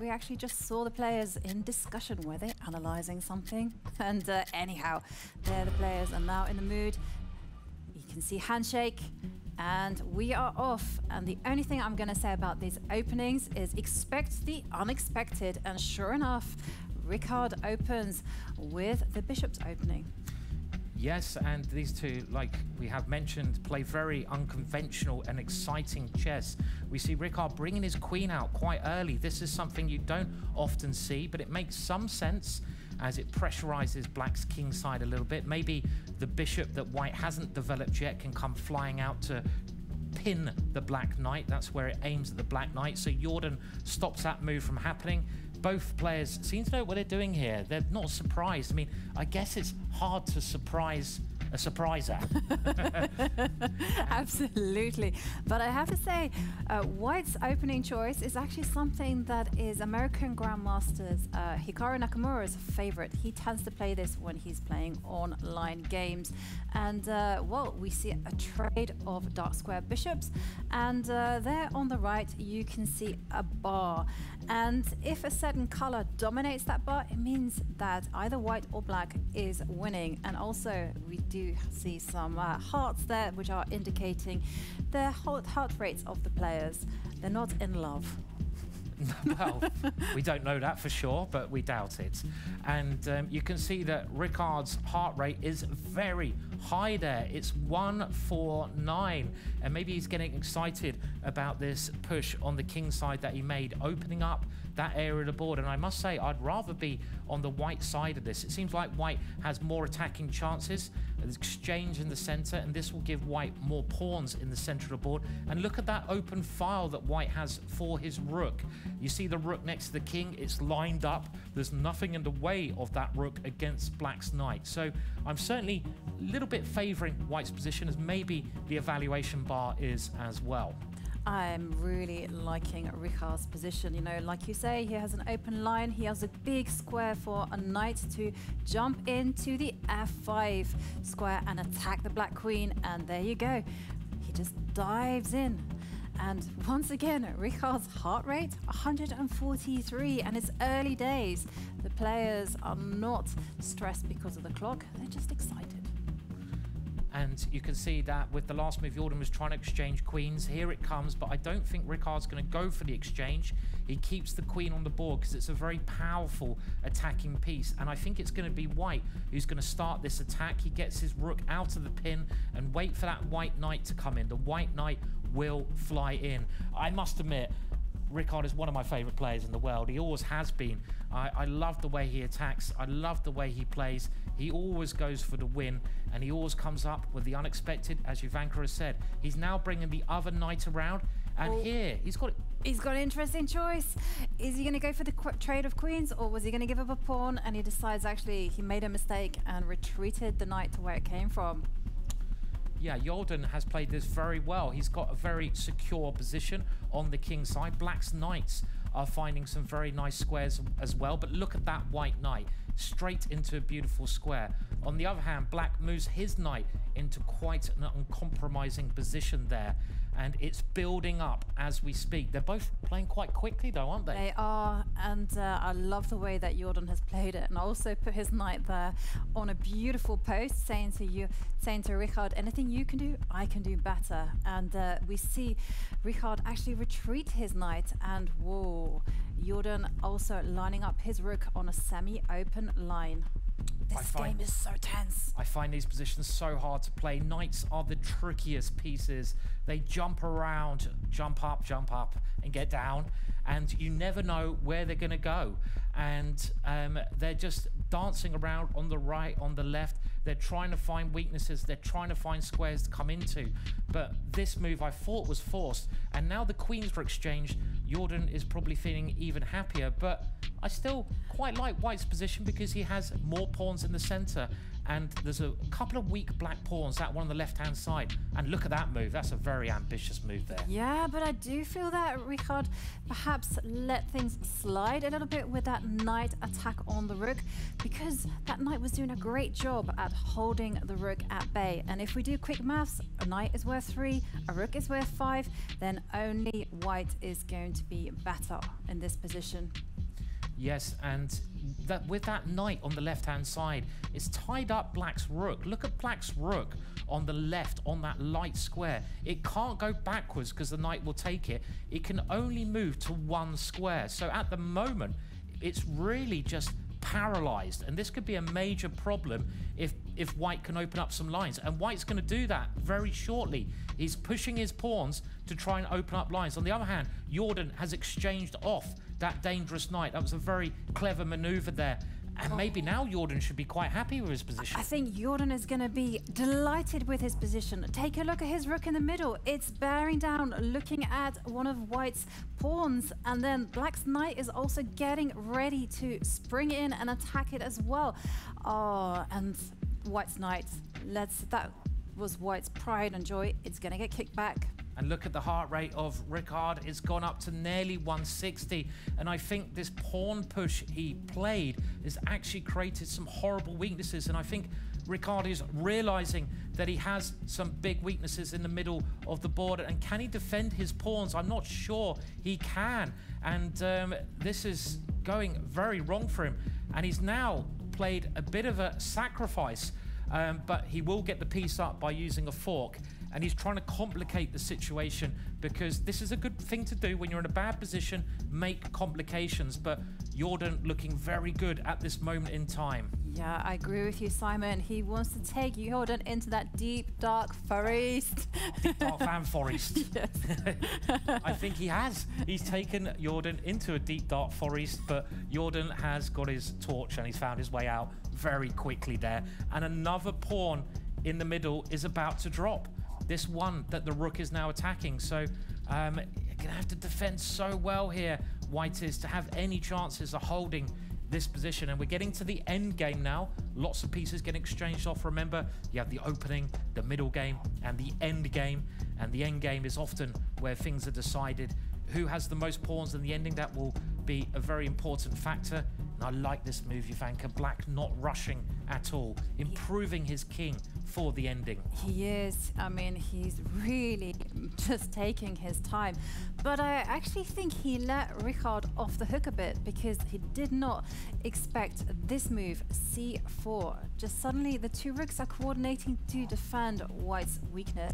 We actually just saw the players in discussion. Were they analysing something? And anyhow, there the players are now in the mood. You can see handshake, and we are off. And the only thing I'm going to say about these openings is expect the unexpected. And sure enough, Ricard opens with the Bishop's opening. Yes, and these two, like we have mentioned, play very unconventional and exciting chess. We see Ricard bringing his queen out quite early. This is something you don't often see, but it makes some sense as it pressurizes Black's king side a little bit. Maybe the bishop that White hasn't developed yet can come flying out to pin the Black Knight. That's where it aims at the Black Knight. So Jorden stops that move from happening. Both players seem to know what they're doing here. They're not surprised. I mean, I guess it's hard to surprise a surpriser. Absolutely. But I have to say, White's opening choice is actually something that is American Grandmasters Hikaru Nakamura's favorite. He tends to play this when he's playing online games. And, well, we see a trade of dark square bishops. And there on the right, you can see a bar. And if a certain color dominates that bar, it means that either white or black is winning. And also, we do see some hearts there, which are indicating the heart rates of the players. They're not in love. Well, we don't know that for sure, but we doubt it. And you can see that Ricard's heart rate is very high there. It's 149, and maybe he's getting excited about this push on the king side that he made, opening up that area of the board. And I must say, I'd rather be on the white side of this. It seems like White has more attacking chances. There's exchange in the center, and this will give White more pawns in the center of the board. And look at that open file that White has for his rook. You see the rook next to the king, it's lined up. There's nothing in the way of that rook against Black's knight. So I'm certainly a little bit favoring White's position, as maybe the evaluation bar is as well. I'm really liking Ricard's position. You know, like you say, he has an open line. He has a big square for a knight to jump into the f5 square and attack the black queen. And there you go. He just dives in. And once again, Ricard's heart rate, 143, and it's early days. The players are not stressed because of the clock. They're just excited. And you can see that with the last move, Jorden was trying to exchange queens. Here it comes, but I don't think Ricard's going to go for the exchange. He keeps the queen on the board because it's a very powerful attacking piece. And I think it's going to be White who's going to start this attack. He gets his rook out of the pin and wait for that white knight to come in. The white knight will fly in. I must admit, Ricard is one of my favorite players in the world. He always has been. I love the way he attacks. I love the way he plays. He always goes for the win, and he always comes up with the unexpected, as Ivanka has said. He's now bringing the other knight around, and here he's got an interesting choice. Is he going to go for the trade of queens, or was he going to give up a pawn, and he decides actually he made a mistake and retreated the knight to where it came from? Yeah, Jorden has played this very well. He's got a very secure position on the king side. Black's knights are finding some very nice squares as well, but look at that white knight straight into a beautiful square. On the other hand, Black moves his knight into quite an uncompromising position there, and it's building up as we speak. They're both playing quite quickly though, aren't they? They are, and I love the way that Jorden has played it, and also put his knight there on a beautiful post, saying to Ricard, anything you can do, I can do better. And we see Ricard actually retreat his knight, and whoa, Jorden also lining up his rook on a semi-open line. This game is so tense. I find these positions so hard to play. Knights are the trickiest pieces. They jump around, jump up, and get down. And you never know where they're going to go. And they're just dancing around on the right, on the left. They're trying to find weaknesses. They're trying to find squares to come into. But this move I thought was forced. And now the queens were exchanged. Jorden is probably feeling even happier. But I still quite like White's position because he has more pawns in the center. and there's a couple of weak black pawns, that one on the left-hand side. And look at that move. That's a very ambitious move there. Yeah, but I do feel that Richard perhaps let things slide a little bit with that knight attack on the rook, because that knight was doing a great job at holding the rook at bay. And if we do quick maths, a knight is worth 3, a rook is worth 5, then only white is going to be better in this position. Yes, and that with that knight on the left-hand side, it's tied up black's rook. Look at black's rook on the left on that light square. It can't go backwards because the knight will take it. It can only move to 1 square. So at the moment, it's really just paralyzed, and this could be a major problem if white can open up some lines, and white's going to do that very shortly. He's pushing his pawns to try and open up lines. On the other hand, Jorden has exchanged off that dangerous knight. That was a very clever maneuver there, and maybe now Jorden should be quite happy with his position. I think Jorden is going to be delighted with his position. Take a look at his rook in the middle. It's bearing down, looking at one of white's pawns, and then black's knight is also getting ready to spring in and attack it as well. Oh, and white's knight, that was white's pride and joy. It's going to get kicked back. And look at the heart rate of Ricard. It's gone up to nearly 160. And I think this pawn push he played has actually created some horrible weaknesses. And I think Ricard is realizing that he has some big weaknesses in the middle of the board. And can he defend his pawns? I'm not sure he can. And this is going very wrong for him. And he's now played a bit of a sacrifice. But he will get the piece up by using a fork. And he's trying to complicate the situation, because this is a good thing to do when you're in a bad position, make complications. But Jorden looking very good at this moment in time. Yeah, I agree with you, Simon. He wants to take Jorden into that deep, dark forest. Deep dark fan forest. Yes. I think he has. He's taken Jorden into a deep, dark forest, but Jorden has got his torch and he's found his way out very quickly there. And another pawn in the middle is about to drop. This one that the rook is now attacking. So you're going to have to defend so well here, white is, to have any chances of holding this position. And we're getting to the end game now. Lots of pieces getting exchanged off. Remember, you have the opening, the middle game, and the end game. And the end game is often where things are decided. Who has the most pawns in the ending? That will be a very important factor. And I like this move, Ivanka. Black not rushing at all, improving his king for the ending. He is. I mean, he's really just taking his time. But I actually think he let Richard off the hook a bit, because he did not expect this move, c4. Just suddenly the two rooks are coordinating to defend white's weakness.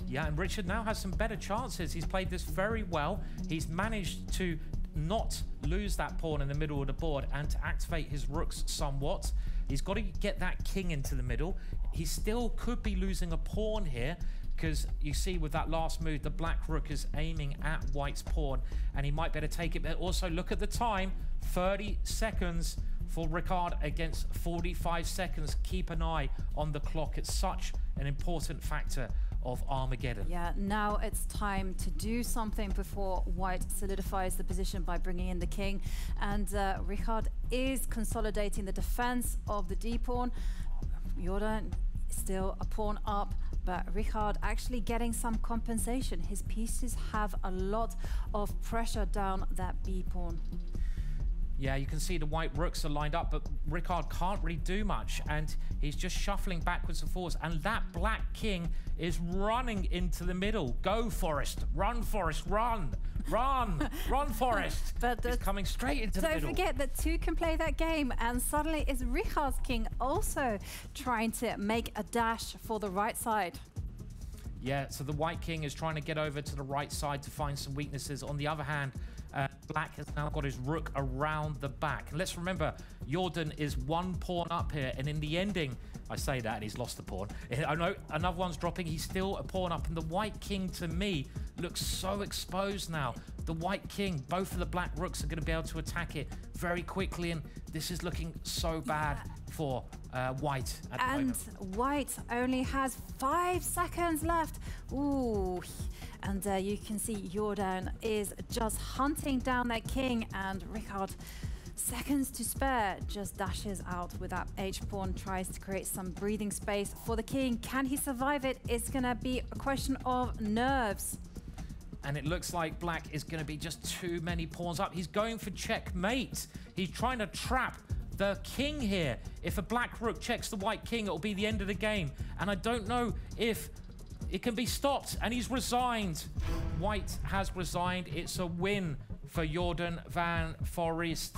Yeah, and Richard now has some better chances. He's played this very well. He's managed to not lose that pawn in the middle of the board and to activate his rooks somewhat. He's got to get that king into the middle. He still could be losing a pawn here, because you see with that last move, the black rook is aiming at white's pawn, and he might better take it. But also look at the time, 30 seconds for Ricard against 45 seconds. Keep an eye on the clock. It's such an important factor of Armageddon. Yeah, now it's time to do something before white solidifies the position by bringing in the king. And Richard is consolidating the defense of the d-pawn. Jorden still a pawn up, but Richard actually getting some compensation. His pieces have a lot of pressure down that b-pawn. Yeah, you can see the white rooks are lined up, but Ricard can't really do much, and he's just shuffling backwards and forwards, and that black king is running into the middle. Go, Foreest! Run, Foreest! Run! Run! Run, Foreest! But he's coming straight into the middle. Don't forget that two can play that game, and suddenly is Richard's king also trying to make a dash for the right side. Yeah, so the white king is trying to get over to the right side to find some weaknesses. On the other hand, black has now got his rook around the back. And let's remember, Jorden is one pawn up here, and in the ending, I say that and he's lost the pawn. I know another one's dropping, he's still a pawn up, and the white king, to me, looks so exposed now. The white king, both of the black rooks are going to be able to attack it very quickly, and this is looking so bad for white at the moment. And white only has 5 seconds left. Ooh, and you can see Jorden is just hunting down that king, and Richard Seconds to spare, just dashes out with that H-pawn, tries to create some breathing space for the king. Can he survive it? It's gonna be a question of nerves. And it looks like black is going to be just too many pawns up. He's going for checkmate. He's trying to trap the king here. If a black rook checks the white king, it'll be the end of the game. And I don't know if it can be stopped. And he's resigned. White has resigned. It's a win for Jorden van Foreest.